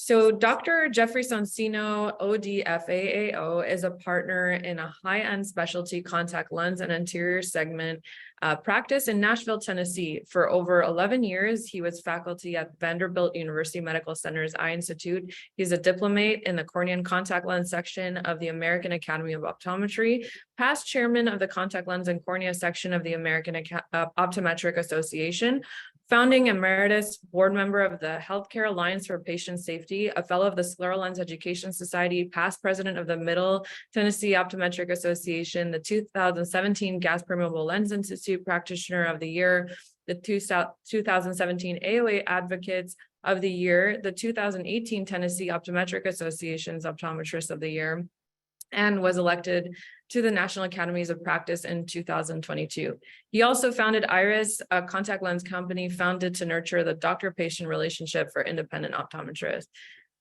So Dr. Jeffrey Sonsino, OD FAAO, is a partner in a high-end specialty contact lens and anterior segment practice in Nashville, Tennessee. For over 11 years, he was faculty at Vanderbilt University Medical Center's Eye Institute. He's a diplomate in the corneal and contact lens section of the American Academy of Optometry, past chairman of the contact lens and cornea section of the American Optometric Association, founding emeritus board member of the Healthcare Alliance for Patient Safety, a fellow of the Scleral Lens Education Society, past president of the Middle Tennessee Optometric Association, the 2017 Gas Permeable Lens Institute Practitioner of the Year, the 2017 AOA Advocates of the Year, the 2018 Tennessee Optometric Association's Optometrist of the Year, and was elected to the National Academies of Practice in 2022. He also founded Iris, a contact lens company founded to nurture the doctor-patient relationship for independent optometrists.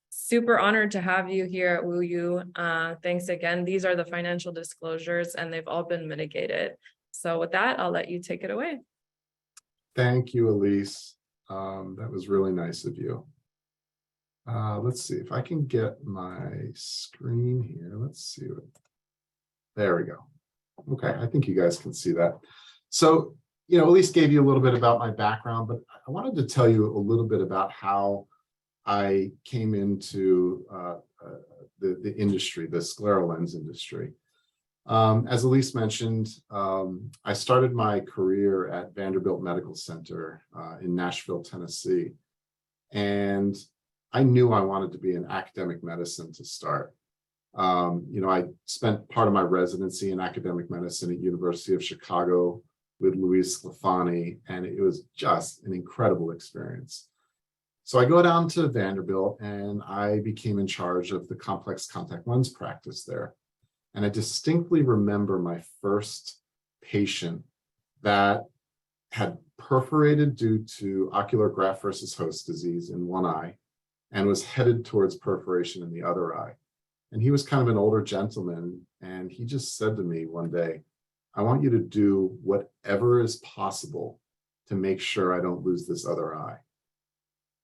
Super honored to have you here at WuYu. Thanks again. These are the financial disclosures and they've all been mitigated. So with that, I'll let you take it away. Thank you, Elise. That was really nice of you. Let's see if I can get my screen here. Let's see. There we go. Okay, I think you guys can see that. So, Elise gave you a little bit about my background, but I wanted to tell you a little bit about how I came into the industry, the scleral lens industry. As Elise mentioned, I started my career at Vanderbilt Medical Center in Nashville, Tennessee. And I knew I wanted to be in academic medicine to start. I spent part of my residency in academic medicine at University of Chicago with Luis Sclafani, and it was just an incredible experience. So I go down to Vanderbilt and I became in charge of the complex contact lens practice there. And I distinctly remember my first patient that had perforated due to ocular graft versus host disease in one eye and was headed towards perforation in the other eye. And he was kind of an older gentleman, and he just said to me one day, I want you to do whatever is possible to make sure I don't lose this other eye.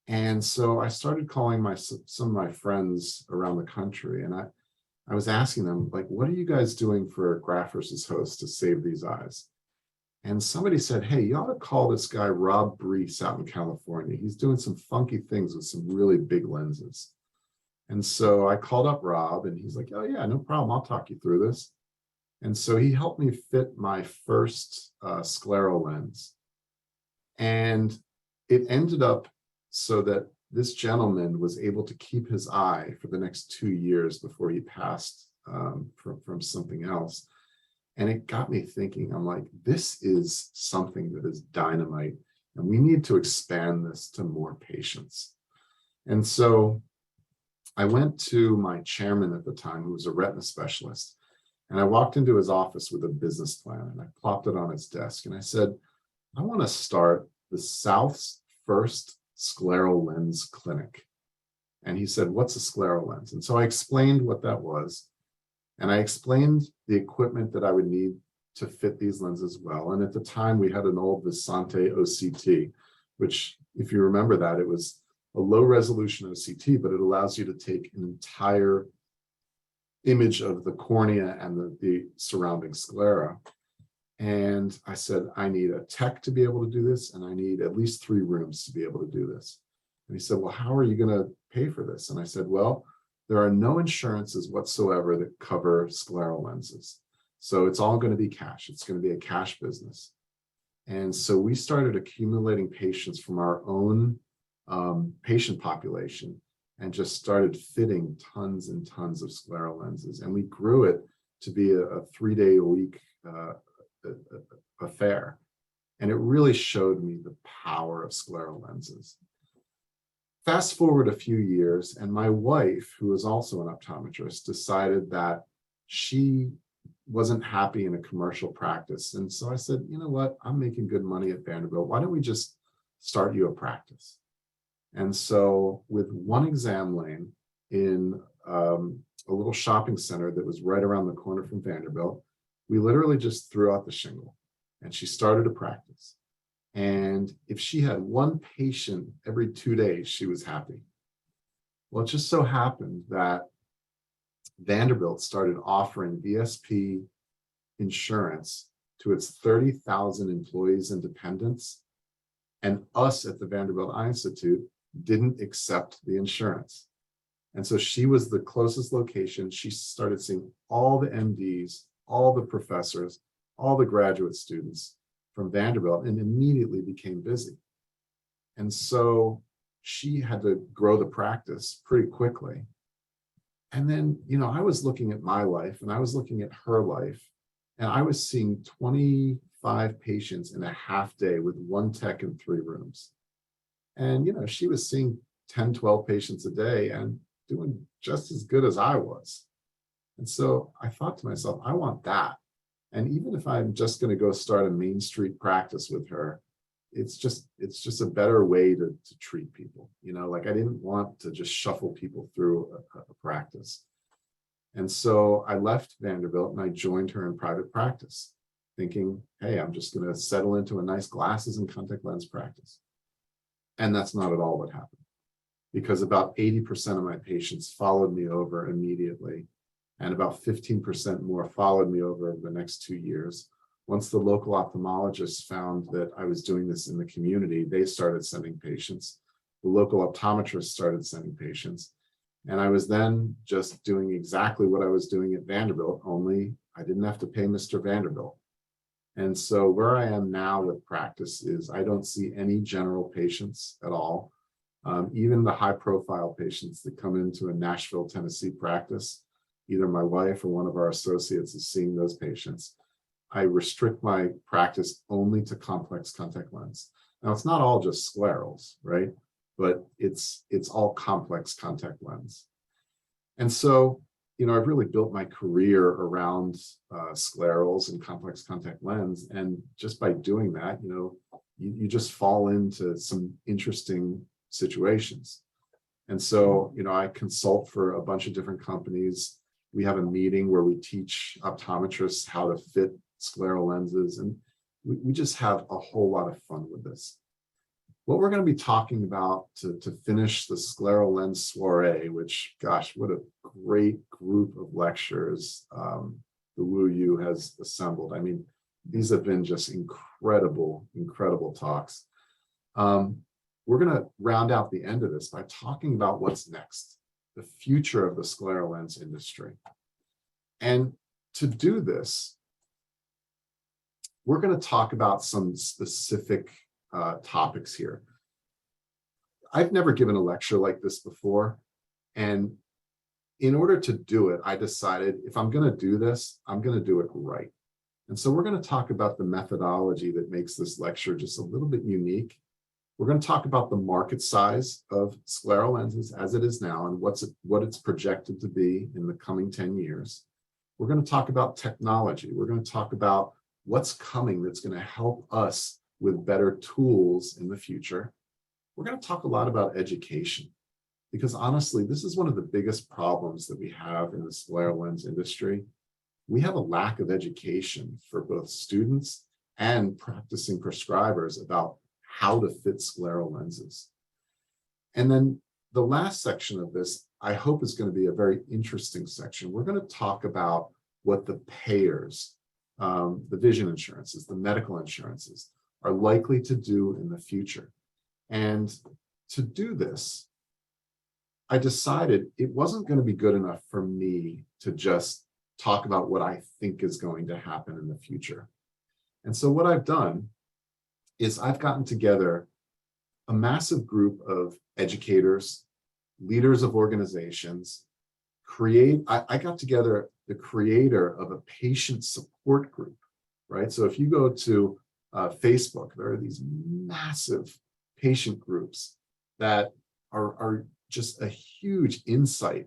And so I started calling some of my friends around the country, and I was asking them, like, what are you guys doing for graft versus host to save these eyes? And somebody said, hey, you ought to call this guy Rob Brees out in California. He's doing some funky things with some really big lenses. And so I called up Rob and he's like, oh yeah, no problem. I'll talk you through this. And so he helped me fit my first scleral lens. And it ended up so that this gentleman was able to keep his eye for the next 2 years before he passed from something else. And it got me thinking, I'm like, this is something that is dynamite, and we need to expand this to more patients. And so I went to my chairman at the time, who was a retina specialist, and I walked into his office with a business plan, and I plopped it on his desk, and I said, I want to start the South's first scleral lens clinic. And he said, what's a scleral lens? And so I explained what that was, and I explained the equipment that I would need to fit these lenses well. And at the time, we had an old Visante OCT, which, if you remember that, it was a low resolution OCT, but it allows you to take an entire image of the cornea and the surrounding sclera. And I said, I need a tech to be able to do this, and I need at least 3 rooms to be able to do this. And he said, well, how are you going to pay for this? And I said, well, there are no insurances whatsoever that cover scleral lenses. So it's all going to be cash. It's going to be a cash business. And so we started accumulating patients from our own patient population and just started fitting tons and tons of scleral lenses. And we grew it to be a 3-day-a-week affair. And it really showed me the power of scleral lenses. Fast forward a few years, and my wife, who is also an optometrist, decided that she wasn't happy in a commercial practice. And so I said, you know what, I'm making good money at Vanderbilt. Why don't we just start you a practice? And so with one exam lane in a little shopping center that was right around the corner from Vanderbilt, we literally just threw out the shingle, and she started a practice. And if she had one patient every 2 days, she was happy. Well, it just so happened that Vanderbilt started offering VSP insurance to its 30,000 employees and dependents, and us at the Vanderbilt Eye Institute didn't accept the insurance. And so she was the closest location. She started seeing all the MDs, all the professors, all the graduate students from Vanderbilt, and immediately became busy. And so she had to grow the practice pretty quickly. And then, I was looking at my life and I was looking at her life, and I was seeing 25 patients in a half day with one tech in 3 rooms. And, she was seeing 10, 12 patients a day and doing just as good as I was. And so I thought to myself, I want that. And even if I'm just going to go start a Main Street practice with her, it's just a better way to treat people. Like I didn't want to just shuffle people through a practice. And so I left Vanderbilt and I joined her in private practice, thinking, hey, I'm just going to settle into a nice glasses and contact lens practice. And that's not at all what happened, because about 80% of my patients followed me over immediately, and about 15% more followed me over the next 2 years. Once the local ophthalmologists found that I was doing this in the community, they started sending patients. The local optometrists started sending patients. And I was then just doing exactly what I was doing at Vanderbilt, only I didn't have to pay Mr. Vanderbilt. And so where I am now with practice is I don't see any general patients at all. Even the high profile patients that come into a Nashville, Tennessee practice, either my wife or one of our associates is seeing those patients. I restrict my practice only to complex contact lens. Now, it's not all just sclerals, right? But it's all complex contact lens. And so, I've really built my career around sclerals and complex contact lens. And just by doing that, you just fall into some interesting situations. And so, I consult for a bunch of different companies. We have a meeting where we teach optometrists how to fit scleral lenses, and we just have a whole lot of fun with this. What we're going to be talking about to finish the scleral lens soiree, which, gosh, what a great group of lectures the WUU has assembled. I mean, these have been just incredible, incredible talks. We're going to round out the end of this by talking about what's next, the future of the scleral lens industry. And to do this, we're going to talk about some specific topics here. I've never given a lecture like this before. And in order to do it, I decided if I'm going to do this, I'm going to do it right. And so we're going to talk about the methodology that makes this lecture just a little bit unique. We're going to talk about the market size of scleral lenses as it is now and what it's projected to be in the coming 10 years. We're going to talk about technology. We're going to talk about what's coming that's going to help us with better tools in the future. We're going to talk a lot about education, because honestly, this is one of the biggest problems that we have in the scleral lens industry. We have a lack of education for both students and practicing prescribers about how to fit scleral lenses. And then the last section of this, I hope, is going to be a very interesting section. We're going to talk about what the payers, the vision insurances, the medical insurances, are likely to do in the future. And to do this, I decided it wasn't going to be good enough for me to just talk about what I think is going to happen in the future. And so what I've done is I've gotten together a massive group of educators, leaders of organizations, I got together the creator of a patient support group, right? So if you go to Facebook, there are these massive patient groups that are just a huge insight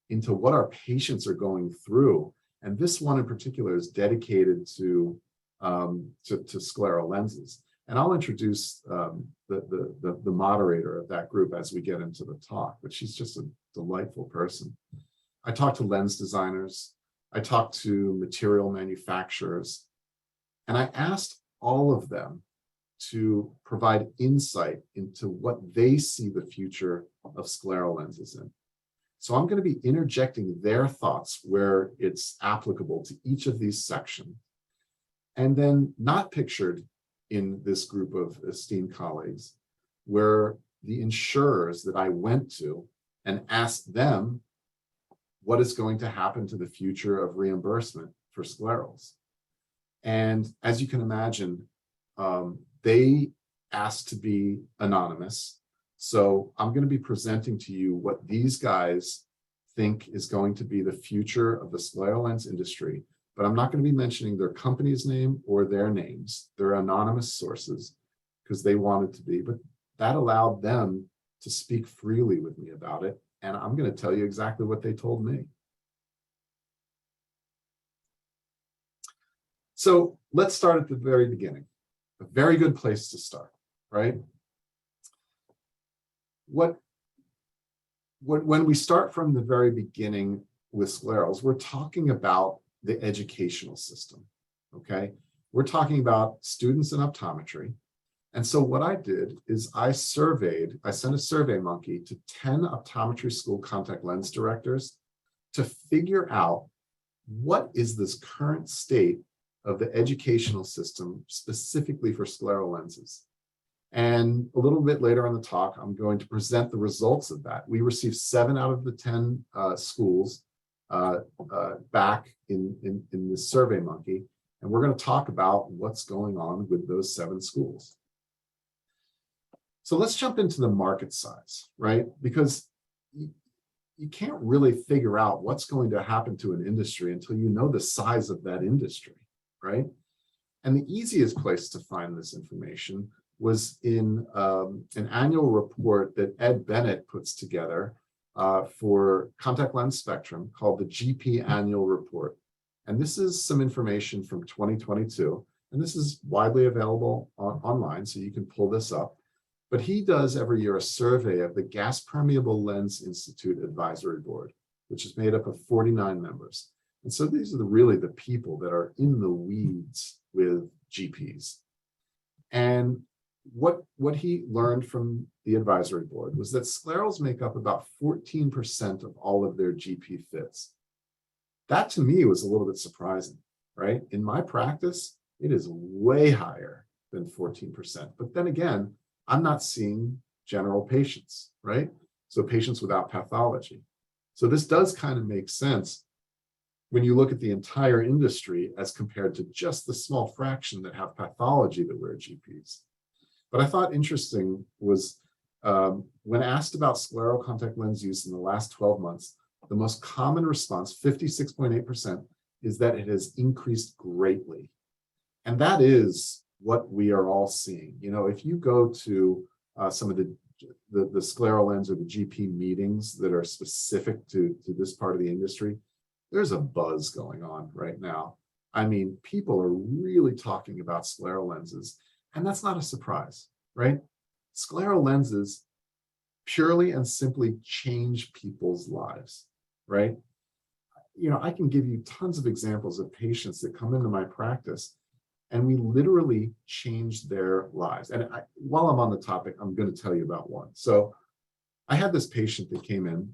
into what our patients are going through. And this one in particular is dedicated to scleral lenses. And I'll introduce the moderator of that group as we get into the talk, but she's just a delightful person. I talked to lens designers, I talked to material manufacturers, and I asked all of them to provide insight into what they see the future of scleral lenses in. So I'm going to be interjecting their thoughts where it's applicable to each of these sections. And then not pictured in this group of esteemed colleagues were the insurers that I went to and asked them what is going to happen to the future of reimbursement for sclerals. And as you can imagine, they asked to be anonymous. So I'm going to be presenting to you what these guys think is going to be the future of the scleral lens industry, but I'm not going to be mentioning their company's name or their names. They're anonymous sources because they wanted to be, but that allowed them to speak freely with me about it. And I'm going to tell you exactly what they told me. So let's start at the very beginning. A very good place to start, right? When we start from the very beginning with sclerals, we're talking about the educational system, okay? We're talking about students in optometry. And so what I did is I sent a survey monkey to 10 optometry school contact lens directors to figure out what is this current state of the educational system specifically for scleral lenses. And a little bit later on the talk, I'm going to present the results of that. We received 7 out of the 10 schools back in this survey monkey, and we're going to talk about what's going on with those 7 schools. So let's jump into the market size, right? Because you can't really figure out what's going to happen to an industry until you know the size of that industry, right? And the easiest place to find this information was in an annual report that Ed Bennett puts together for contact lens spectrum called the GP Annual Report. And this is some information from 2022, and this is widely available online, so you can pull this up. But he does every year a survey of the Gas Permeable Lens Institute Advisory Board, which is made up of 49 members. And so these are really the people that are in the weeds with GPs. And what he learned from the advisory board was that sclerals make up about 14% of all of their GP fits. That to me was a little bit surprising, right? In my practice, it is way higher than 14%. But then again, I'm not seeing general patients, right? So patients without pathology. So this does kind of make sense when you look at the entire industry as compared to just the small fraction that have pathology that wear GPs. But I thought interesting was when asked about scleral contact lens use in the last 12 months, the most common response, 56.8%, is that it has increased greatly. And that is what we are all seeing. You know, if you go to some of the scleral lens or the GP meetings that are specific to this part of the industry, there's a buzz going on right now. I mean, people are really talking about scleral lenses, and that's not a surprise, right? Scleral lenses purely and simply change people's lives, right? You know, I can give you tons of examples of patients that come into my practice and we literally change their lives. And while I'm on the topic, I'm going to tell you about one. So I had this patient that came in.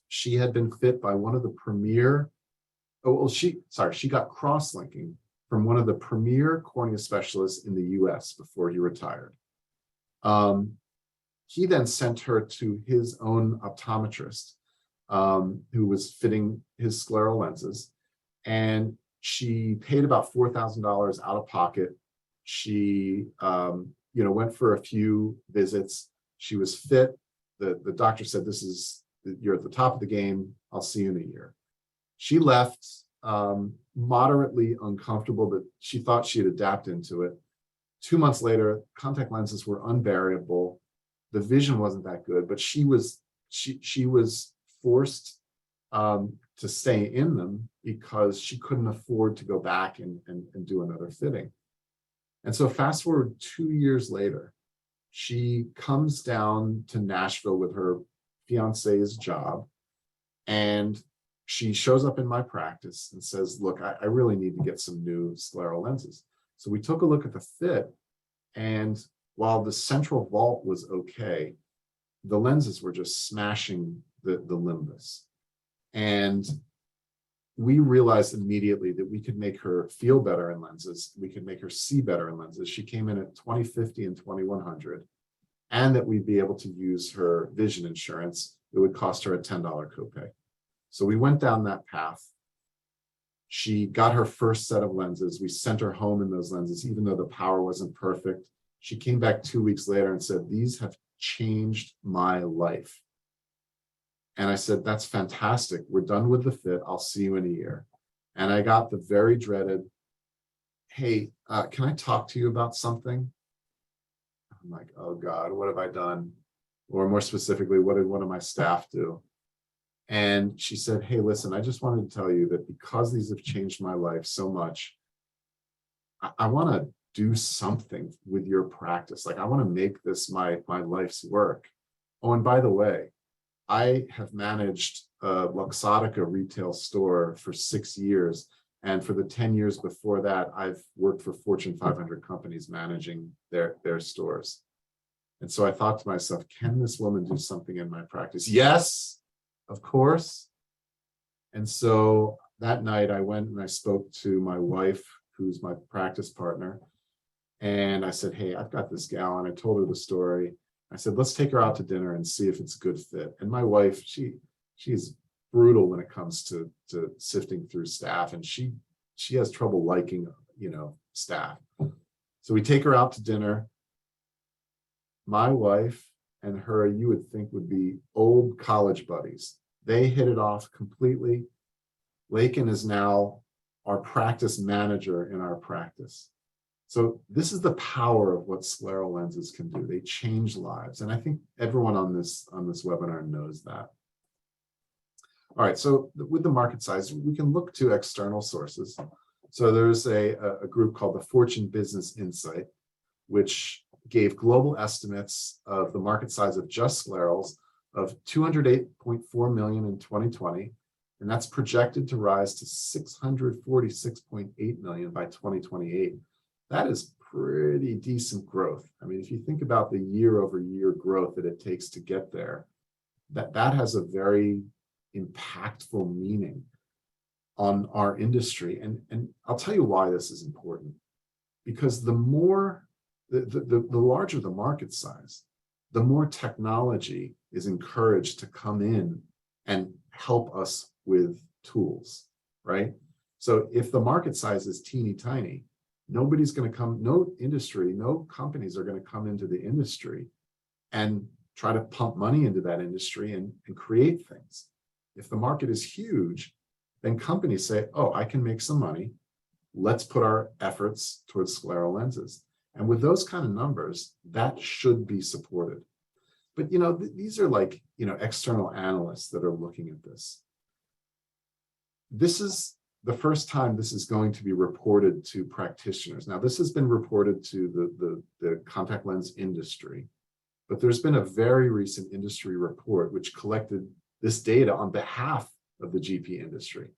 She had been fit by one of the premier, she got cross-linking from one of the premier cornea specialists in the US before he retired. He then sent her to his own optometrist who was fitting his scleral lenses, and she paid about $4,000 out of pocket. She went for a few visits. She was fit. The doctor said, you're at the top of the game. I'll see you in a year. She left moderately uncomfortable, but she thought she'd adapt into it. 2 months later, contact lenses were unbearable. The vision wasn't that good, but she was forced to stay in them because she couldn't afford to go back and do another fitting. And so fast forward 2 years later, she comes down to Nashville with her fiance's job, and she shows up in my practice and says, look, I really need to get some new scleral lenses. So we took a look at the fit, and while the central vault was okay, the lenses were just smashing the limbus. And we realized immediately that we could make her feel better in lenses. We could make her see better in lenses. She came in at 2050 and 2100, and that we'd be able to use her vision insurance. It would cost her a $10 copay. So we went down that path. She got her first set of lenses. We sent her home in those lenses, even though the power wasn't perfect. She came back 2 weeks later and said, "These have changed my life." And I said, "That's fantastic. We're done with the fit. I'll see you in a year." And I got the very dreaded, "Hey, can I talk to you about something?" I'm like, "Oh God, what have I done?" Or more specifically, what did one of my staff do? And she said, "Hey, listen, I just wanted to tell you that because these have changed my life so much, I want to do something with your practice. Like, I want to make this my life's work. Oh, and by the way, I have managed a Luxottica retail store for 6 years. And for the 10 years before that, I've worked for Fortune 500 companies managing their stores." And so I thought to myself, can this woman do something in my practice? Yes, of course. And so that night I went and I spoke to my wife, who's my practice partner. And I said, "Hey, I've got this gal," and I told her the story. I said, "Let's take her out to dinner and see if it's a good fit." And my wife, she's brutal when it comes to sifting through staff, and she has trouble liking, staff. So we take her out to dinner. My wife and her, you would think, would be old college buddies. They hit it off completely. Lakin is now our practice manager in our practice. So this is the power of what scleral lenses can do. They change lives. And I think everyone on this webinar knows that. All right, so with the market size, we can look to external sources. So there's a group called the Fortune Business Insight, which gave global estimates of the market size of just sclerals of 208.4 million in 2020. And that's projected to rise to 646.8 million by 2028. That is pretty decent growth. I mean, if you think about the year-over-year growth that it takes to get there, that has a very impactful meaning on our industry. And I'll tell you why this is important. Because the larger the market size, the more technology is encouraged to come in and help us with tools, right? So if the market size is teeny tiny, nobody's going to come, no industry, no companies are going to come into the industry and try to pump money into that industry and create things. If the market is huge, then companies say, "Oh, I can make some money. Let's put our efforts towards scleral lenses." And with those kind of numbers, that should be supported. But, these are like, external analysts that are looking at this. This is the first time this is going to be reported to practitioners. Now, this has been reported to the contact lens industry, but there's been a very recent industry report which collected this data on behalf of the GP industry.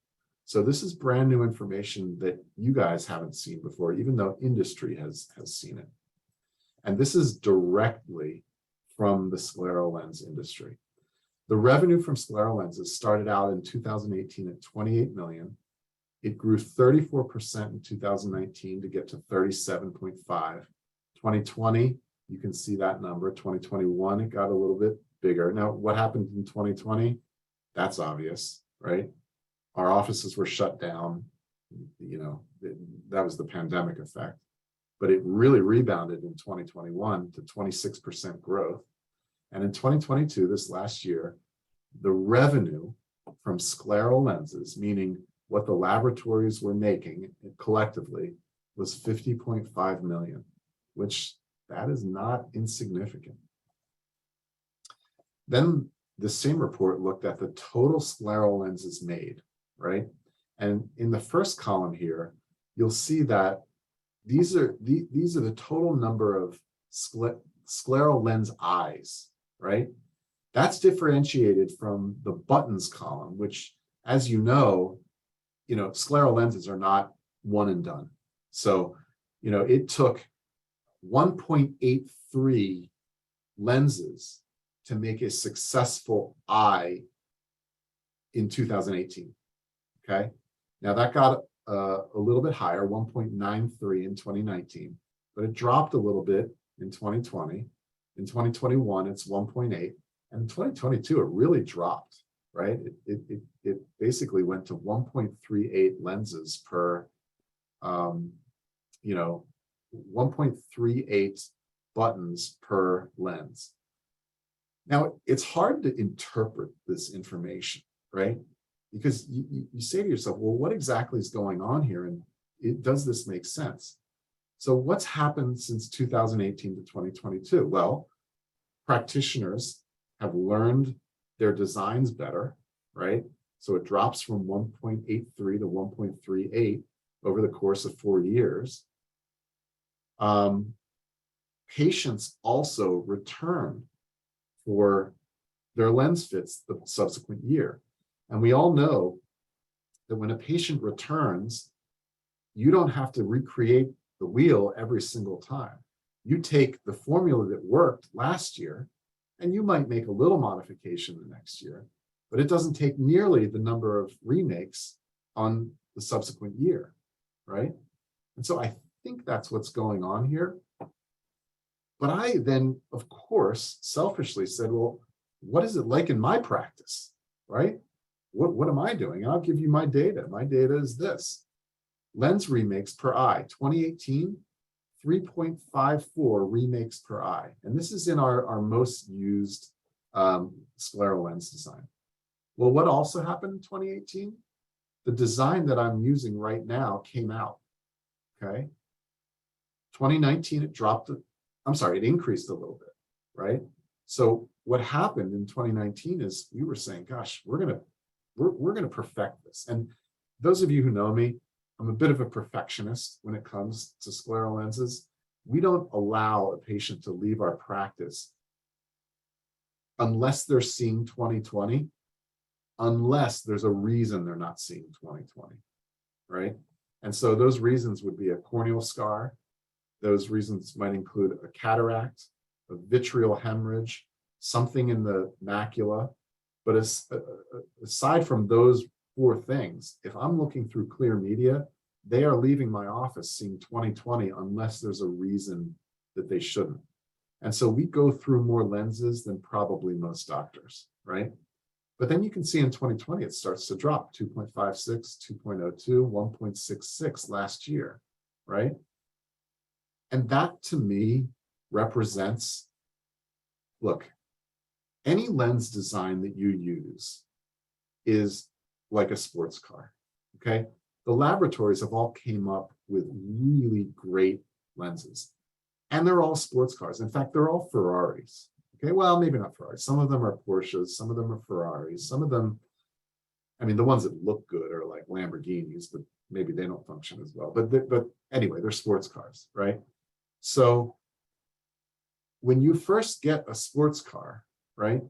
So this is brand new information that you guys haven't seen before, even though industry has seen it. And this is directly from the scleral lens industry. The revenue from scleral lenses started out in 2018 at 28 million. It grew 34% in 2019 to get to 37.5. 2020, you can see that number. 2021, it got a little bit bigger. Now, what happened in 2020? That's obvious, right? Our offices were shut down. That was the pandemic effect. But it really rebounded in 2021 to 26% growth. And in 2022, this last year, the revenue from scleral lenses, meaning what the laboratories were making collectively, was 50.5 million, which that is not insignificant. Then the same report looked at the total scleral lenses made, right? And in the first column here, you'll see that these are the total number of scleral lens eyes, right? That's differentiated from the buttons column, which, as you know, scleral lenses are not one and done. So, it took 1.83 lenses to make a successful eye in 2018. Okay, now that got a little bit higher, 1.93 in 2019, but it dropped a little bit in 2020. In 2021, it's 1.8, and in 2022, it really dropped, right? It basically went to 1.38 lenses per, 1.38 buttons per lens. Now, it's hard to interpret this information, right? Because you say to yourself, well, what exactly is going on here? And does this make sense? So what's happened since 2018 to 2022? Well, practitioners have learned their designs better, right? So it drops from 1.83 to 1.38 over the course of 4 years. Patients also return for their lens fits the subsequent year. And we all know that when a patient returns, you don't have to recreate the wheel every single time. You take the formula that worked last year, and you might make a little modification the next year, but it doesn't take nearly the number of remakes on the subsequent year, right? And so I think that's what's going on here. But I then, of course, selfishly said, well, what is it like in my practice, right? What am I doing? And I'll give you my data. My data is this. Lens remakes per eye, 2018, 3.54 remakes per eye. And this is in our most used scleral lens design. Well, what also happened in 2018? The design that I'm using right now came out, okay? 2019, it dropped, it increased a little bit, right? So what happened in 2019 is we were saying, gosh, we're gonna perfect this. And those of you who know me, I'm a bit of a perfectionist when it comes to scleral lenses. We don't allow a patient to leave our practice unless they're seeing 20/20, unless there's a reason they're not seeing 20/20, right? And so those reasons would be a corneal scar. Those reasons might include a cataract, a vitreal hemorrhage, something in the macula. But aside from those 4 things, if I'm looking through clear media, they are leaving my office seeing 20/20 unless there's a reason that they shouldn't. And so we go through more lenses than probably most doctors, right? But then you can see in 2020, it starts to drop 2.56, 2.02, 1.66 last year, right? And that to me represents, look, any lens design that you use is like a sports car, okay? The laboratories have all came up with really great lenses, and they're all sports cars. In fact, they're all Ferraris, okay? Well, maybe not Ferraris. Some of them are Porsches, some of them are Ferraris, some of them, I mean, the ones that look good are like Lamborghinis, but maybe they don't function as well. But anyway, they're sports cars, right? So when you first get a sports car, right,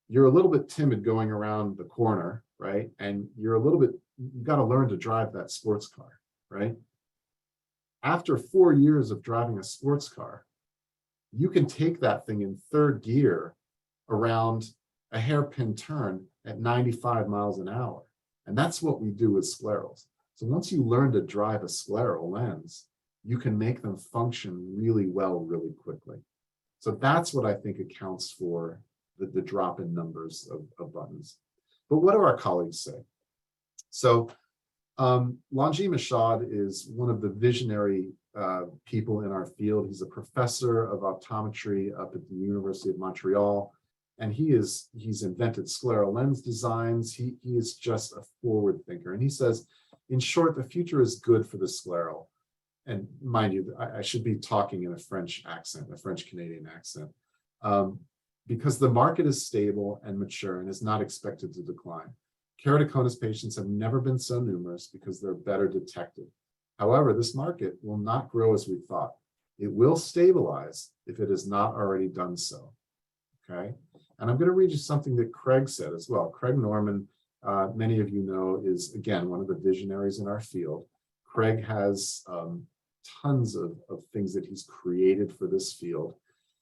you're a little bit timid going around the corner, right? And you're a little bit, you got to learn to drive that sports car, right? After 4 years of driving a sports car, you can take that thing in 3rd gear around a hairpin turn at 95 miles an hour. And that's what we do with sclerals. So once you learn to drive a scleral lens, you can make them function really well, really quickly. So that's what I think accounts for the drop in numbers of buttons. But what do our colleagues say? So Lanji Mashad is one of the visionary people in our field. He's a professor of optometry up at the University of Montreal, and he's invented scleral lens designs. He is just a forward thinker, and he says, in short, the future is good for the scleral. And mind you, I should be talking in a French accent, a French Canadian accent, because the market is stable and mature and is not expected to decline. Keratoconus patients have never been so numerous because they're better detected. However, this market will not grow as we thought. It will stabilize if it has not already done so, okay? And I'm gonna read you something that Craig said as well. Craig Norman, many of you know, is again, one of the visionaries in our field. Craig has tons of things that he's created for this field.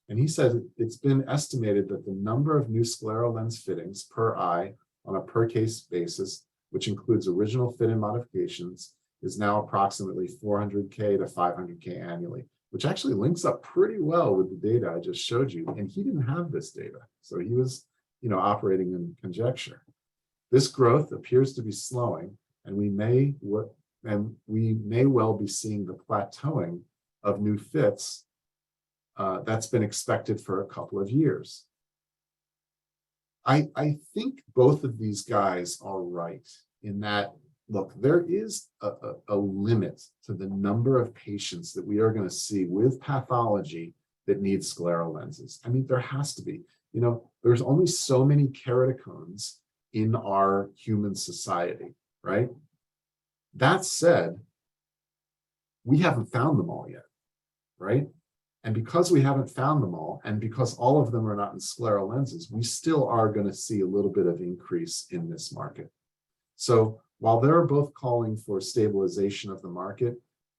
And he said it's been estimated that the number of new scleral lens fittings per eye on a per case basis, which includes original fit and modifications, is now approximately 400K to 500K annually, which actually links up pretty well with the data I just showed you. And he didn't have this data, so he was, operating in conjecture. This growth appears to be slowing, and we may well be seeing the plateauing of new fits that's been expected for a couple of years. I think both of these guys are right in that, look, there is a limit to the number of patients that we are going to see with pathology that need scleral lenses. I mean, there has to be. There's only so many keratocones in our human society, right? That said, we haven't found them all yet, right? And because we haven't found them all, and because all of them are not in scleral lenses, we still are going to see a little bit of increase in this market. So while they're both calling for stabilization of the market,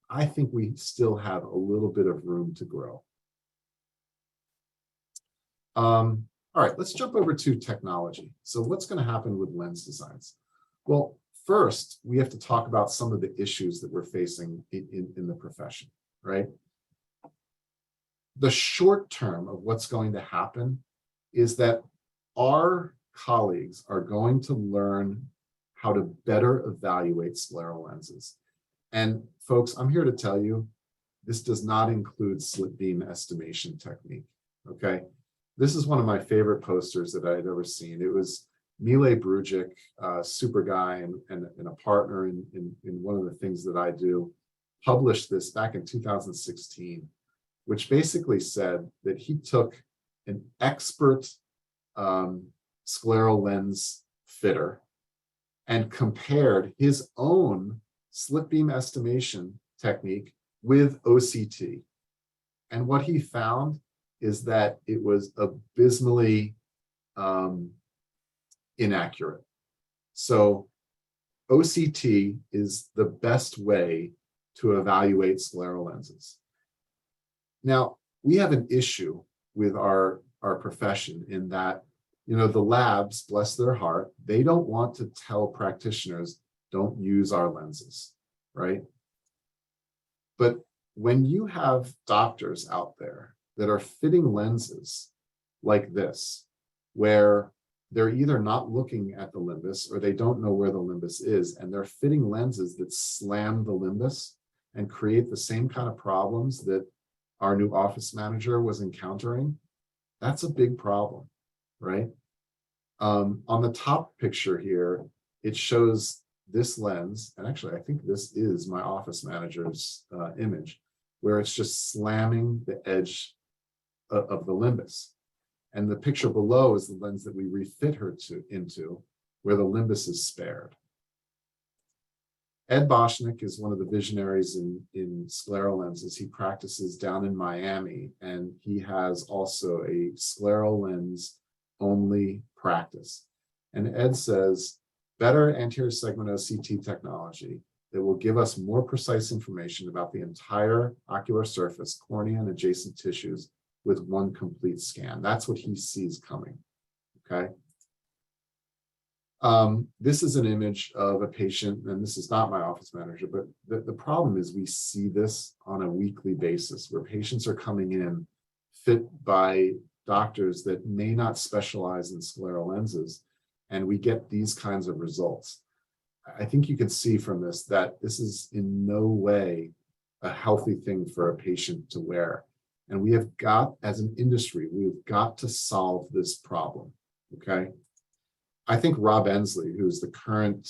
I think we still have a little bit of room to grow. All right, let's jump over to technology. So what's going to happen with lens designs? Well, first, we have to talk about some of the issues that we're facing in the profession, right? The short term of what's going to happen is that our colleagues are going to learn how to better evaluate scleral lenses. And folks, I'm here to tell you, this does not include slit beam estimation technique, okay? This is one of my favorite posters that I had ever seen. It was Mile Brujic, super guy and a partner in one of the things that I do, published this back in 2016, which basically said that he took an expert scleral lens fitter and compared his own slit beam estimation technique with OCT. And what he found is that it was abysmally inaccurate. So OCT is the best way to evaluate scleral lenses. Now, we have an issue with our profession in that, the labs, bless their heart, they don't want to tell practitioners, don't use our lenses, right? But when you have doctors out there that are fitting lenses like this, where they're either not looking at the limbus or they don't know where the limbus is, and they're fitting lenses that slam the limbus and create the same kind of problems that our new office manager was encountering, that's a big problem, right? On the top picture here, it shows this lens, and actually I think this is my office manager's image, where it's just slamming the edge of the limbus. And the picture below is the lens that we refit her into, where the limbus is spared. Ed Boschnick is one of the visionaries in scleral lenses. He practices down in Miami, and he has also a scleral lens only practice. And Ed says, better anterior segment OCT technology that will give us more precise information about the entire ocular surface, cornea, and adjacent tissues with one complete scan. That's what he sees coming, okay? This is an image of a patient, and this is not my office manager, but the problem is we see this on a weekly basis where patients are coming in fit by doctors that may not specialize in scleral lenses, and we get these kinds of results. I think you can see from this that this is in no way a healthy thing for a patient to wear. And we have got, as an industry, we've got to solve this problem, okay? I think Rob Ensley, who's the current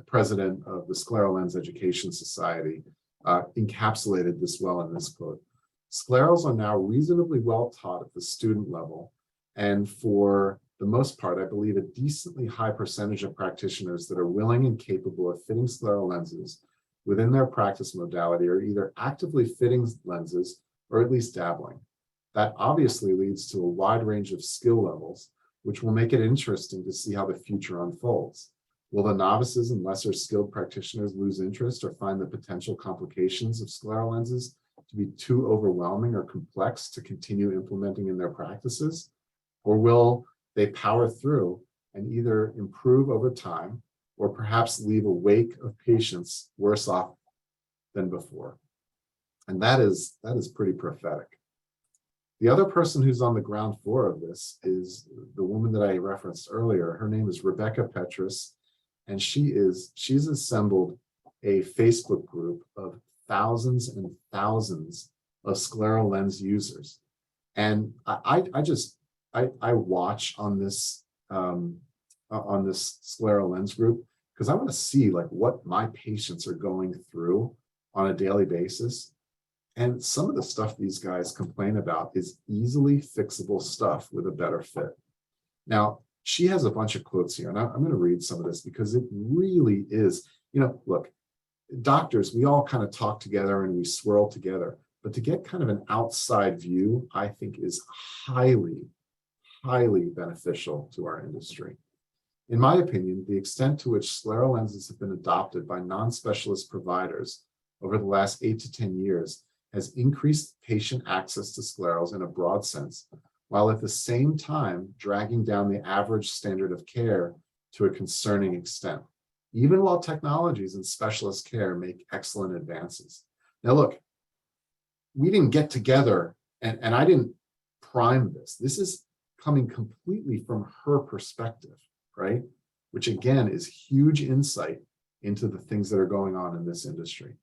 president of the Scleral Lens Education Society, encapsulated this well in this quote. Sclerals are now reasonably well taught at the student level, and for the most part, I believe a decently high percentage of practitioners that are willing and capable of fitting scleral lenses within their practice modality are either actively fitting lenses or at least dabbling. That obviously leads to a wide range of skill levels, which will make it interesting to see how the future unfolds. Will the novices and lesser skilled practitioners lose interest or find the potential complications of scleral lenses to be too overwhelming or complex to continue implementing in their practices? Or will they power through and either improve over time or perhaps leave a wake of patients worse off than before. And that is pretty prophetic. The other person who's on the ground floor of this is the woman that I referenced earlier. Her name is Rebecca Petrus, and she's assembled a Facebook group of thousands and thousands of scleral lens users. And I watch on this scleral lens group because I want to see like what my patients are going through on a daily basis. And some of the stuff these guys complain about is easily fixable stuff with a better fit. Now, she has a bunch of quotes here, and I'm going to read some of this because it really is, look, doctors, we all kind of talk together and we swirl together, but to get kind of an outside view, I think is highly, highly beneficial to our industry. In my opinion, the extent to which scleral lenses have been adopted by non-specialist providers over the last 8 to 10 years has increased patient access to sclerals in a broad sense, while at the same time dragging down the average standard of care to a concerning extent, even while technologies in specialist care make excellent advances. Now look, we didn't get together and I didn't prime this. This is coming completely from her perspective, right? Which again is huge insight into the things that are going on in this industry.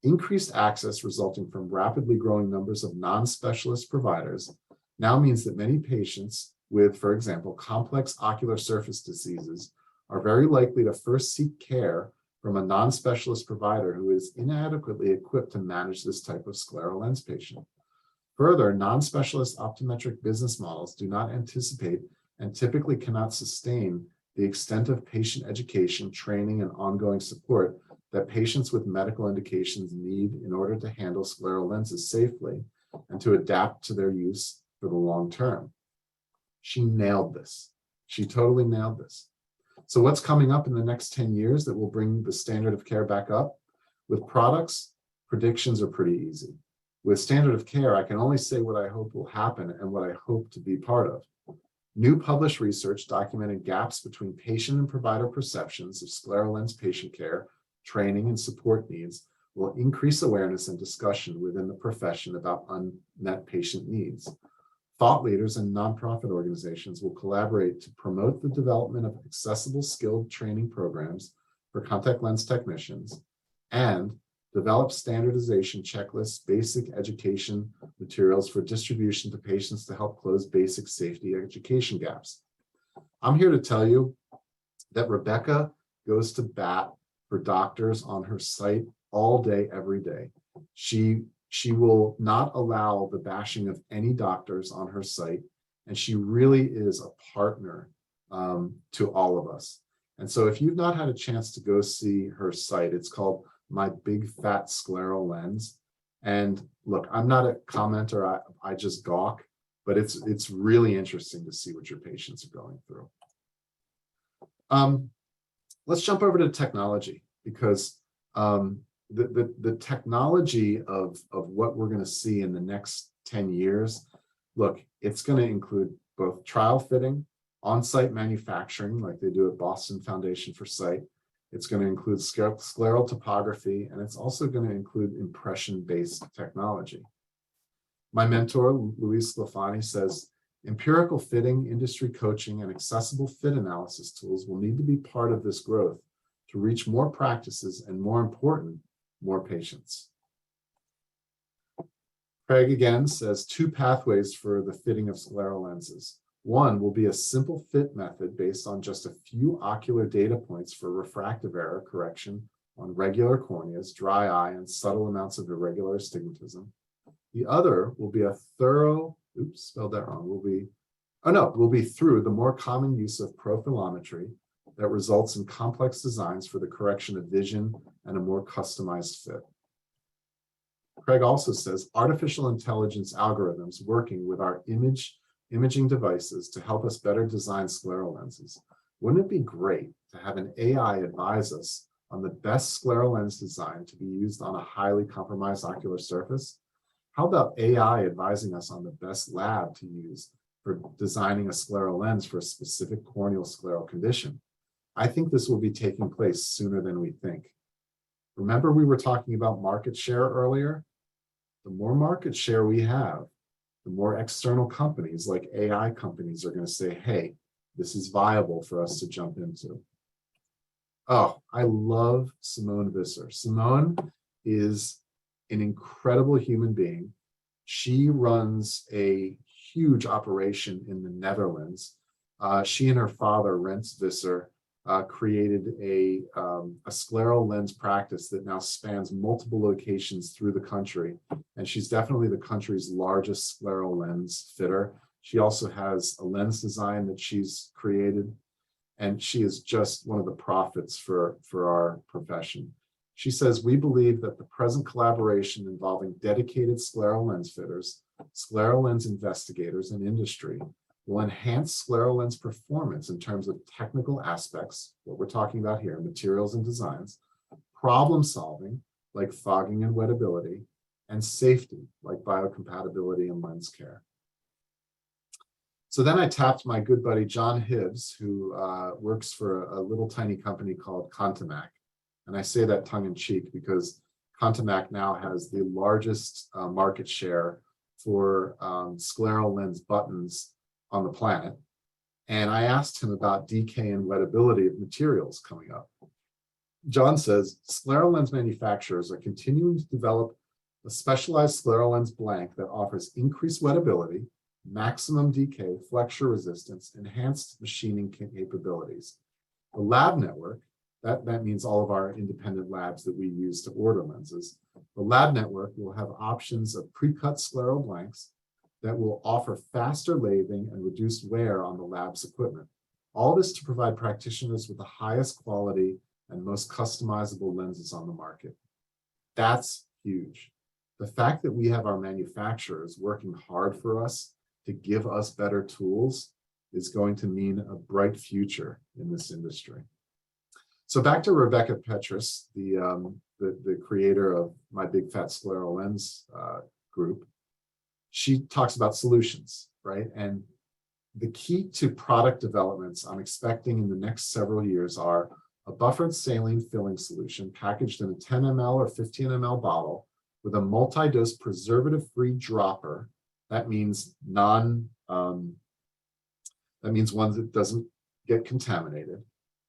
Increased access resulting from rapidly growing numbers of non-specialist providers now means that many patients with, for example, complex ocular surface diseases are very likely to first seek care from a non-specialist provider who is inadequately equipped to manage this type of scleral lens patient. Further, non-specialist optometric business models do not anticipate and typically cannot sustain the extent of patient education, training, and ongoing support that patients with medical indications need in order to handle scleral lenses safely and to adapt to their use for the long term. She nailed this. She totally nailed this. So what's coming up in the next 10 years that will bring the standard of care back up? With products, predictions are pretty easy. With standard of care, I can only say what I hope will happen and what I hope to be part of. New published research documenting gaps between patient and provider perceptions of scleral lens patient care, training, and support needs will increase awareness and discussion within the profession about unmet patient needs. Thought leaders and nonprofit organizations will collaborate to promote the development of accessible skilled training programs for contact lens technicians and develop standardization checklists, basic education materials for distribution to patients to help close basic safety education gaps. I'm here to tell you that Rebecca goes to bat for doctors on her site all day, every day. She will not allow the bashing of any doctors on her site, and she really is a partner to all of us. And so if you've not had a chance to go see her site, it's called My Big Fat Scleral Lens. And look, I'm not a commenter, I just gawk, but it's really interesting to see what your patients are going through. Let's jump over to technology, because the technology of what we're going to see in the next 10 years, look, it's going to include both trial fitting, on-site manufacturing, like they do at Boston Foundation for Sight. It's going to include scleral topography, and it's also going to include impression-based technology. My mentor, Luis Sclafani, says, empirical fitting, industry coaching, and accessible fit analysis tools will need to be part of this growth to reach more practices and, more important, more patients. Craig again says 2 pathways for the fitting of scleral lenses. One will be a simple fit method based on just a few ocular data points for refractive error correction on regular corneas, dry eye, and subtle amounts of irregular astigmatism. The other will be a thorough, will be through the more common use of profilometry that results in complex designs for the correction of vision and a more customized fit. Craig also says artificial intelligence algorithms working with our imaging devices to help us better design scleral lenses. Wouldn't it be great to have an AI advise us on the best scleral lens design to be used on a highly compromised ocular surface? How about AI advising us on the best lab to use for designing a scleral lens for a specific corneal scleral condition. I think this will be taking place sooner than we think. Remember, we were talking about market share earlier? The more market share we have, the more external companies like AI companies are going to say, hey, this is viable for us to jump into. Oh, I love Simone Visser. Simone is an incredible human being. She runs a huge operation in the Netherlands. She and her father, Rens Visser, created a scleral lens practice that now spans multiple locations through the country. And she's definitely the country's largest scleral lens fitter. She also has a lens design that she's created. And she is just one of the prophets for our profession. She says, we believe that the present collaboration involving dedicated scleral lens fitters, scleral lens investigators, and industry will enhance scleral lens performance in terms of technical aspects, what we're talking about here, materials and designs, problem solving, like fogging and wettability, and safety, like biocompatibility and lens care. So then I tapped my good buddy, John Hibbs, who works for a little tiny company called Contimac. And I say that tongue in cheek because Contimac now has the largest market share for scleral lens buttons on the planet. And I asked him about decay and wettability of materials coming up. John says, scleral lens manufacturers are continuing to develop a specialized scleral lens blank that offers increased wettability, maximum decay, flexure resistance, enhanced machining capabilities. The lab network, that means all of our independent labs that we use to order lenses. The lab network will have options of pre-cut scleral blanks that will offer faster lathing and reduced wear on the lab's equipment. All this to provide practitioners with the highest quality and most customizable lenses on the market. That's huge. The fact that we have our manufacturers working hard for us to give us better tools is going to mean a bright future in this industry. So back to Rebecca Petrus, the creator of My Big Fat Scleral Lens group. She talks about solutions, right? And the key to product developments I'm expecting in the next several years are a buffered saline filling solution packaged in a 10 ml or 15 ml bottle with a multi-dose preservative-free dropper. That means one that doesn't get contaminated,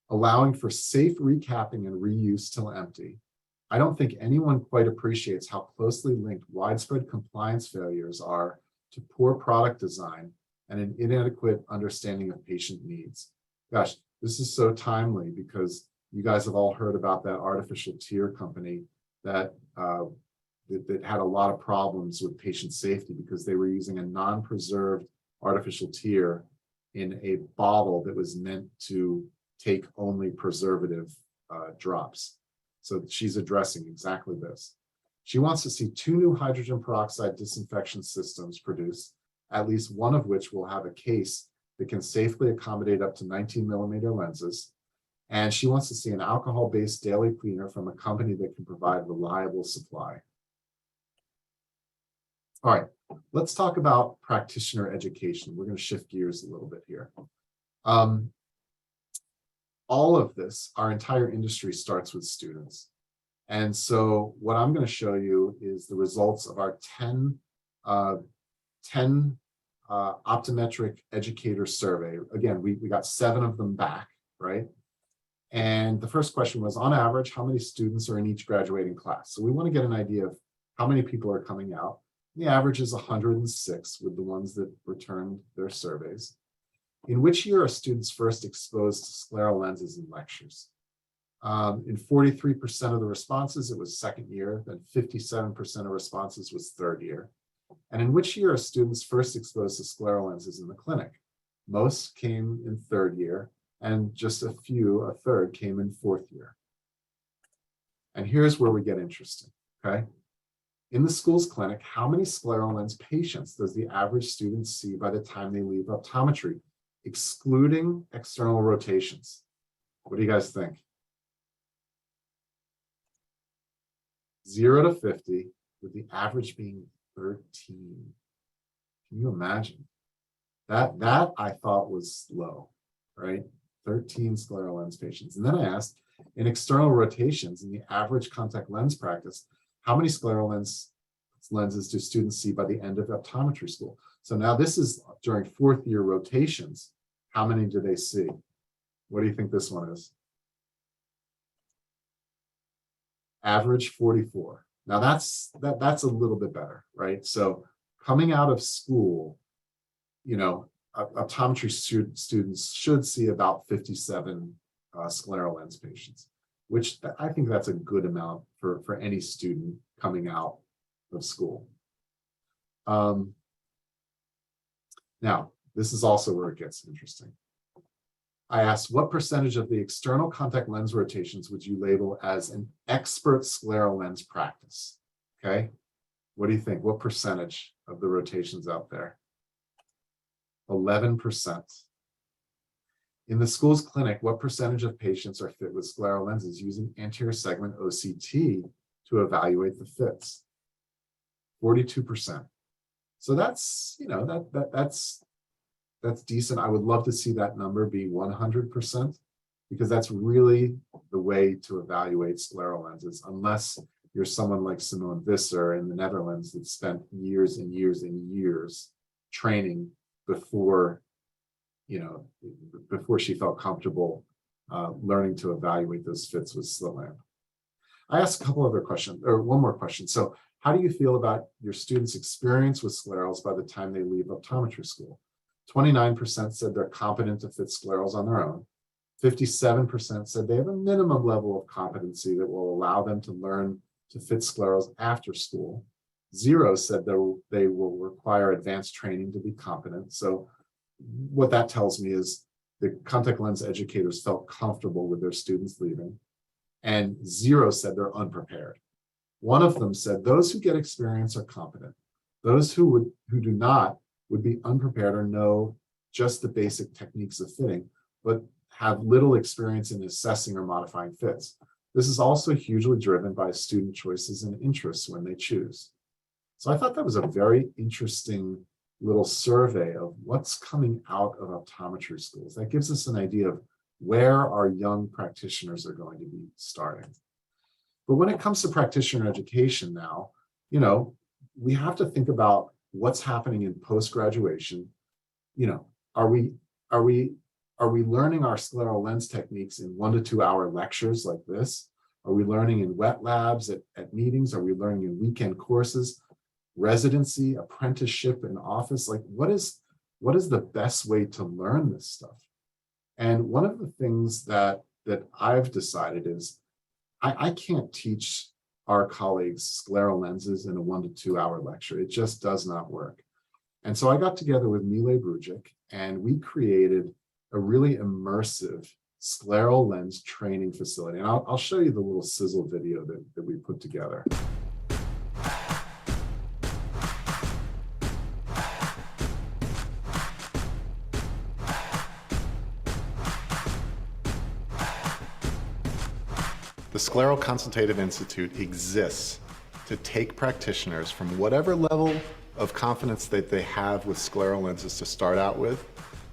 allowing for safe recapping and reuse till empty. I don't think anyone quite appreciates how closely linked widespread compliance failures are to poor product design and an inadequate understanding of patient needs. Gosh, this is so timely because you guys have all heard about that artificial tear company that had a lot of problems with patient safety because they were using a non-preserved artificial tear in a bottle that was meant to take only preservative drops. So she's addressing exactly this. She wants to see 2 new hydrogen peroxide disinfection systems produced, at least one of which will have a case that can safely accommodate up to 19mm lenses. And she wants to see an alcohol-based daily cleaner from a company that can provide reliable supply. All right, let's talk about practitioner education. We're going to shift gears a little bit here. All of this, our entire industry starts with students. And so what I'm going to show you is the results of our 10 optometric educator survey. Again, we got 7 of them back, right? And the first question was, on average, how many students are in each graduating class? So we want to get an idea of how many people are coming out. The average is 106 with the ones that returned their surveys. In which year are students first exposed to scleral lenses in lectures? In 43% of the responses, it was second year, then 57% of responses was third year. And in which year are students first exposed to scleral lenses in the clinic? Most came in third year, and just a third, came in fourth year. And here's where we get interesting, okay? In the school's clinic, how many scleral lens patients does the average student see by the time they leave optometry, excluding external rotations? What do you guys think? 0 to 50, with the average being 13. Can you imagine? That I thought was low, right? 13 scleral lens patients. And then I asked, in external rotations in the average contact lens practice, how many scleral lenses do students see by the end of optometry school? So now this is during fourth year rotations. How many do they see? What do you think this one is? Average 44. Now that's a little bit better, right? So coming out of school, you know, optometry students should see about 57 scleral lens patients, which I think that's a good amount for any student coming out of school. Now, this is also where it gets interesting. I asked, what percentage of the external contact lens rotations would you label as an expert scleral lens practice? Okay, what do you think? What percentage of the rotations out there? 11%. In the school's clinic, what percentage of patients are fit with scleral lenses using anterior segment OCT to evaluate the fits? 42%. So that's, you know, that's decent. I would love to see that number be 100%, because that's really the way to evaluate scleral lenses, unless you're someone like Simone Visser in the Netherlands that spent years and years and years training before, you know, before she felt comfortable learning to evaluate those fits with slit lamp. I asked a couple other questions, or one more question. So how do you feel about your students' experience with sclerals by the time they leave optometry school? 29% said they're competent to fit sclerals on their own. 57% said they have a minimum level of competency that will allow them to learn to fit sclerals after school. 0 said they will require advanced training to be competent. So what that tells me is the contact lens educators felt comfortable with their students leaving, and 0 said they're unprepared. One of them said those who get experience are competent. Those who do not would be unprepared or know just the basic techniques of fitting, but have little experience in assessing or modifying fits. This is also hugely driven by student choices and interests when they choose. So I thought that was a very interesting little survey of what's coming out of optometry schools. That gives us an idea of where our young practitioners are going to be starting. But when it comes to practitioner education now, you know, we have to think about what's happening in post-graduation. You know, are we learning our scleral lens techniques in 1 to 2 hour lectures like this? Are we learning in wet labs at meetings? Are we learning in weekend courses, residency, apprenticeship in office? Like, what is the best way to learn this stuff? And one of the things that I've decided is I can't teach our colleagues scleral lenses in a 1 to 2 hour lecture. It just does not work. And so I got together with Mile Brujic, and we created a really immersive scleral lens training facility. And I'll show you the little sizzle video that we put together. The Scleral Consultative Institute exists to take practitioners from whatever level of confidence that they have with scleral lenses to start out with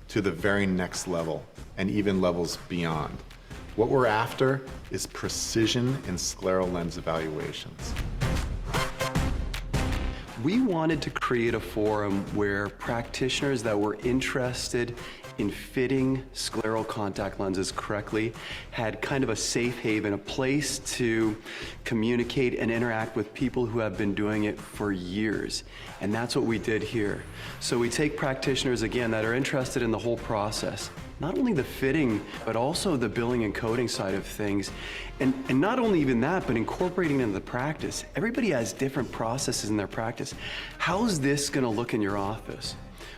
to the very next level and even levels beyond. What we're after is precision in scleral lens evaluations. We wanted to create a forum where practitioners that were interested in fitting scleral contact lenses correctly had kind of a safe haven, a place to communicate and interact with people who have been doing it for years. And that's what we did here. So we take practitioners, again, that are interested in the whole process, not only the fitting, but also the billing and coding side of things. And not only even that, but incorporating into the practice. Everybody has different processes in their practice. How's this gonna look in your office?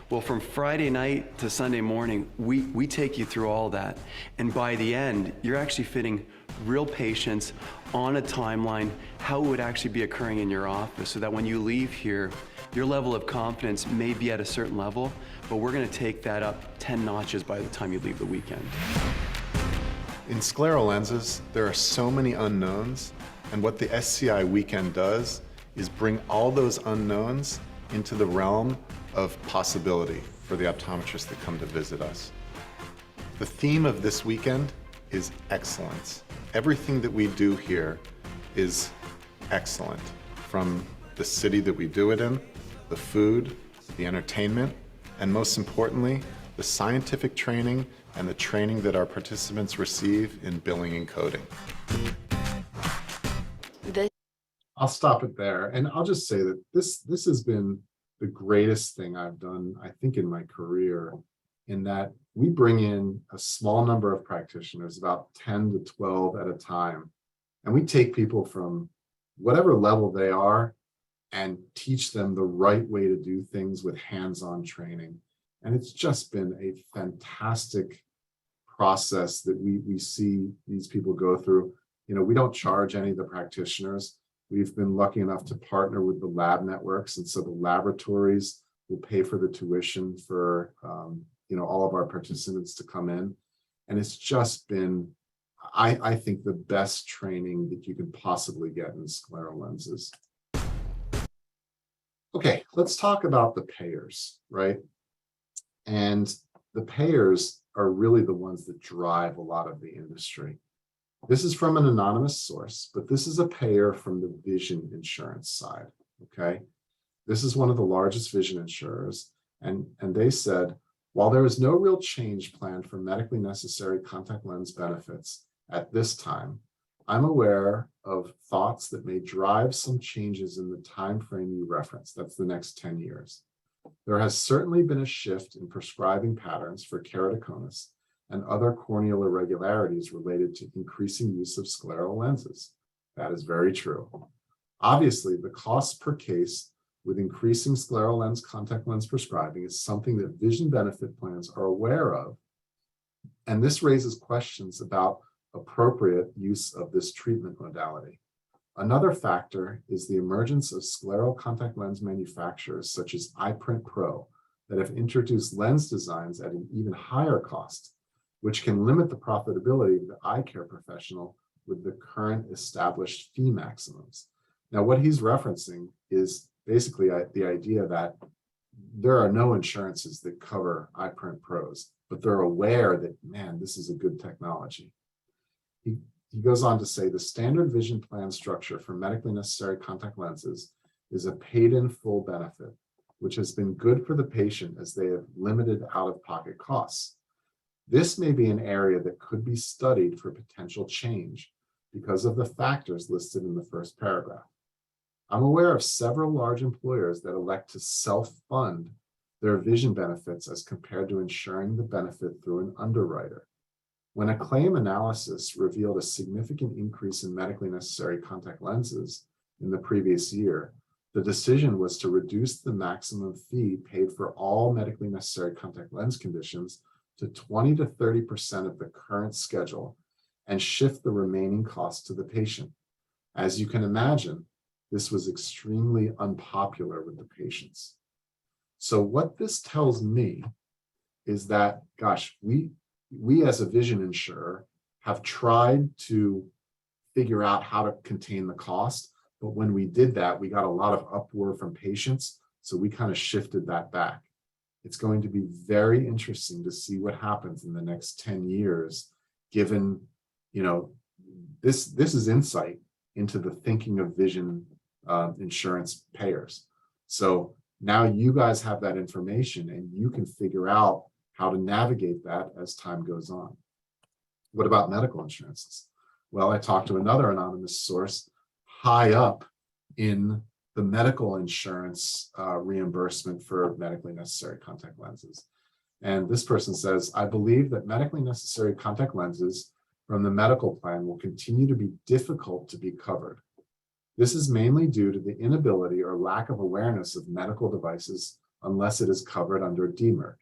Well, from Friday night to Sunday morning, we take you through all that. And by the end, you're actually fitting real patients on a timeline, how it would actually be occurring in your office, so that when you leave here, your level of confidence may be at a certain level, but we're gonna take that up 10 notches by the time you leave the weekend. In scleral lenses, there are so many unknowns, and what the SCI weekend does is bring all those unknowns into the realm of possibility. for the optometrists that come to visit us. The theme of this weekend is excellence. Everything that we do here is excellent, from the city that we do it in, the food, the entertainment, and most importantly, the scientific training and the training that our participants receive in billing and coding. I'll stop it there, and I'll just say that this has been the greatest thing I've done, I think, in my career, in that we bring in a small number of practitioners, about 10 to 12 at a time, and we take people from whatever level they are and teach them the right way to do things with hands-on training. And it's just been a fantastic process that we see these people go through. You know, we don't charge any of the practitioners. We've been lucky enough to partner with the lab networks, and so the laboratories will pay for the tuition for all of our participants to come in. And it's just been, I think, the best training that you can possibly get in scleral lenses. Okay, let's talk about the payers, right? And the payers are really the ones that drive a lot of the industry. This is from an anonymous source, but this is a payer from the vision insurance side, okay? This is one of the largest vision insurers, and they said, while there is no real change planned for medically necessary contact lens benefits at this time, I'm aware of thoughts that may drive some changes in the time frame you referenced. That's the next 10 years. There has certainly been a shift in prescribing patterns for keratoconus and other corneal irregularities related to increasing use of scleral lenses. That is very true. Obviously, the cost per case with increasing scleral lens contact lens prescribing is something that vision benefit plans are aware of. And this raises questions about appropriate use of this treatment modality. Another factor is the emergence of scleral contact lens manufacturers such as iPrint Pro that have introduced lens designs at an even higher cost, which can limit the profitability of the eye care professional with the current established fee maximums. Now, what he's referencing is basically the idea that there are no insurances that cover iPrint Pros, but they're aware that, man, this is a good technology. He goes on to say the standard vision plan structure for medically necessary contact lenses is a paid-in full benefit, which has been good for the patient as they have limited out-of-pocket costs. This may be an area that could be studied for potential change because of the factors listed in the first paragraph. I'm aware of several large employers that elect to self-fund their vision benefits as compared to ensuring the benefit through an underwriter. When a claim analysis revealed a significant increase in medically necessary contact lenses in the previous year, the decision was to reduce the maximum fee paid for all medically necessary contact lens conditions to 20 to 30% of the current schedule and shift the remaining costs to the patient. As you can imagine, this was extremely unpopular with the patients. So what this tells me is that, gosh, we as a vision insurer have tried to figure out how to contain the cost, but when we did that, we got a lot of uproar from patients, so we kind of shifted that back. It's going to be very interesting to see what happens in the next 10 years, given, this is insight into the thinking of vision insurance payers. So now you guys have that information and you can figure out how to navigate that as time goes on. What about medical insurances? Well, I talked to another anonymous source high up in the medical insurance reimbursement for medically necessary contact lenses. And this person says, I believe that medically necessary contact lenses from the medical plan will continue to be difficult to be covered. This is mainly due to the inability or lack of awareness of medical devices unless it is covered under DMERC.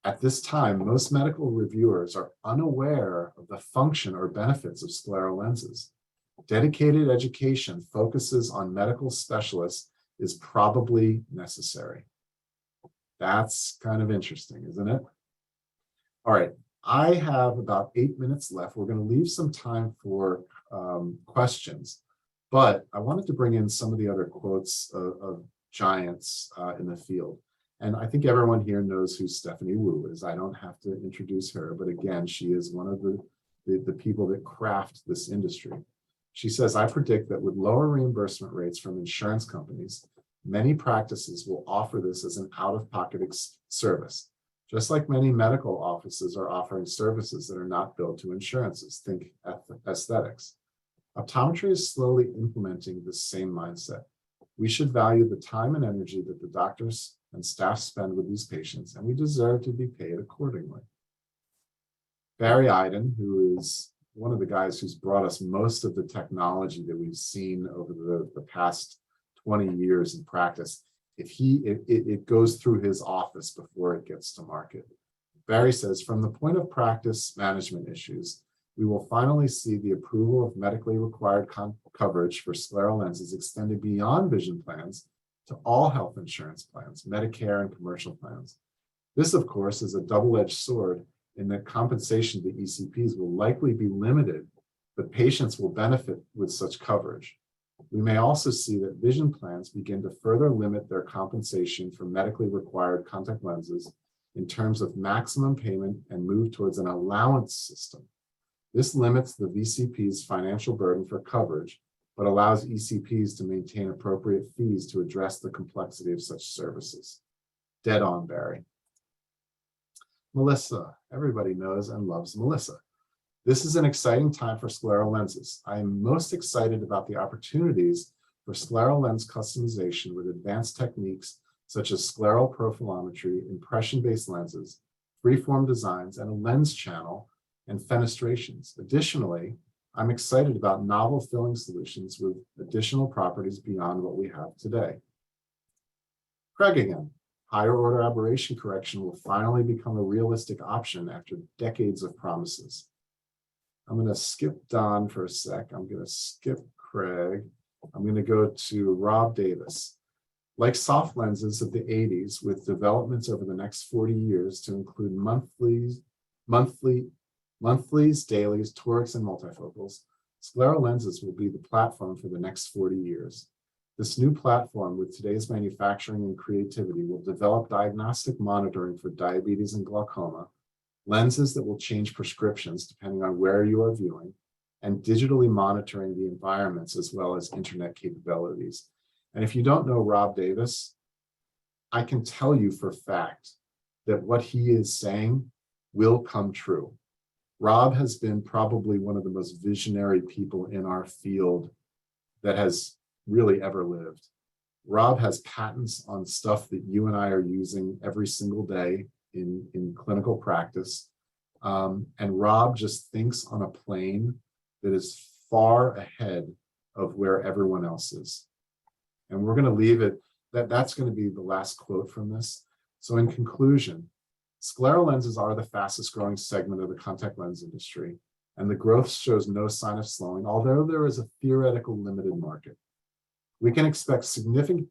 At this time, most medical reviewers are unaware of the function or benefits of scleral lenses. Dedicated education focuses on medical specialists is probably necessary. That's kind of interesting, isn't it? All right, I have about 8 minutes left. We're going to leave some time for questions, but I wanted to bring in some of the other quotes of giants in the field. And I think everyone here knows who Stephanie Wu is. I don't have to introduce her, but again, she is one of the people that craft this industry. She says, I predict that with lower reimbursement rates from insurance companies, many practices will offer this as an out-of-pocket service, just like many medical offices are offering services that are not billed to insurances. Think aesthetics. Optometry is slowly implementing this same mindset. We should value the time and energy that the doctors and staff spend with these patients, and we deserve to be paid accordingly. Barry Iden, who is one of the guys who's brought us most of the technology that we've seen over the past 20 years in practice, it goes through his office before it gets to market. Barry says, from the point of practice management issues, we will finally see the approval of medically required coverage for scleral lenses extended beyond vision plans to all health insurance plans, Medicare and commercial plans. This, of course, is a double-edged sword in that compensation to ECPs will likely be limited, but patients will benefit with such coverage. We may also see that vision plans begin to further limit their compensation for medically required contact lenses in terms of maximum payment and move towards an allowance system. This limits the VCP's financial burden for coverage, but allows ECPs to maintain appropriate fees to address the complexity of such services. Dead on, Barry. Melissa, everybody knows and loves Melissa. This is an exciting time for scleral lenses. I am most excited about the opportunities for scleral lens customization with advanced techniques such as scleral profilometry, impression-based lenses, freeform designs, and a lens channel and fenestrations. Additionally, I'm excited about novel filling solutions with additional properties beyond what we have today. Craig again. Higher order aberration correction will finally become a realistic option after decades of promises. I'm going to skip Don for a sec. I'm going to skip Craig. I'm going to go to Rob Davis. Like soft lenses of the 80s, with developments over the next 40 years to include monthlies, dailies, torics, and multifocals, scleral lenses will be the platform for the next 40 years. This new platform, with today's manufacturing and creativity, will develop diagnostic monitoring for diabetes and glaucoma, lenses that will change prescriptions depending on where you are viewing, and digitally monitoring the environments as well as internet capabilities. And if you don't know Rob Davis, I can tell you for a fact that what he is saying will come true. Rob has been probably one of the most visionary people in our field that has really ever lived. Rob has patents on stuff that you and I are using every single day in clinical practice. And Rob just thinks on a plane that is far ahead of where everyone else is. And we're going to leave it, that's going to be the last quote from this. So in conclusion, scleral lenses are the fastest growing segment of the contact lens industry, and the growth shows no sign of slowing, although there is a theoretical limited market. We can expect significant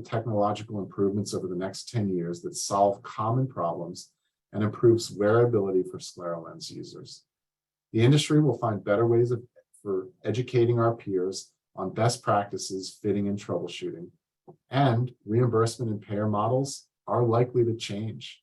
technological improvements over the next 10 years that solve common problems and improves wearability for scleral lens users. The industry will find better ways for educating our peers on best practices, fitting, and troubleshooting, and reimbursement and payer models are likely to change.